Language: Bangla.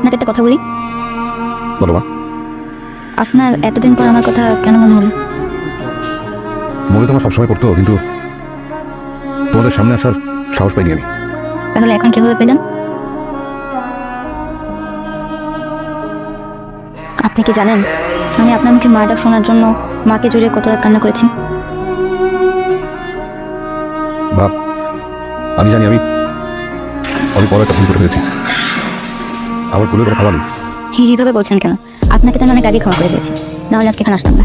আপনাকে একটা কথা বলি। বলো মা। আপনার এতদিন পর আমার কথা কেন মনে হলো? মনে তোমার সবসময় পড়তো, কিন্তু তোমাদের সামনে আসার সাহস পাইনি আমি। তাহলে এখন কিভাবে পেলেন? আপনি কি জানেন আমি আপনার মুখে মা ডাক শোনার জন্য মাকে জড়িয়ে কত রাত কান্না করেছি? ভাব, আমি জানি আমি অনেক বড় একটা ভুল করে ফেলেছি। আমার ভুলের কোনো ক্ষমা নেই। এইভাবে বলছেন কেন? আপনাকে তো আমি অনেক আগে ক্ষমা করে দিয়েছি, নাহলে আজকে এখানে আসতাম না।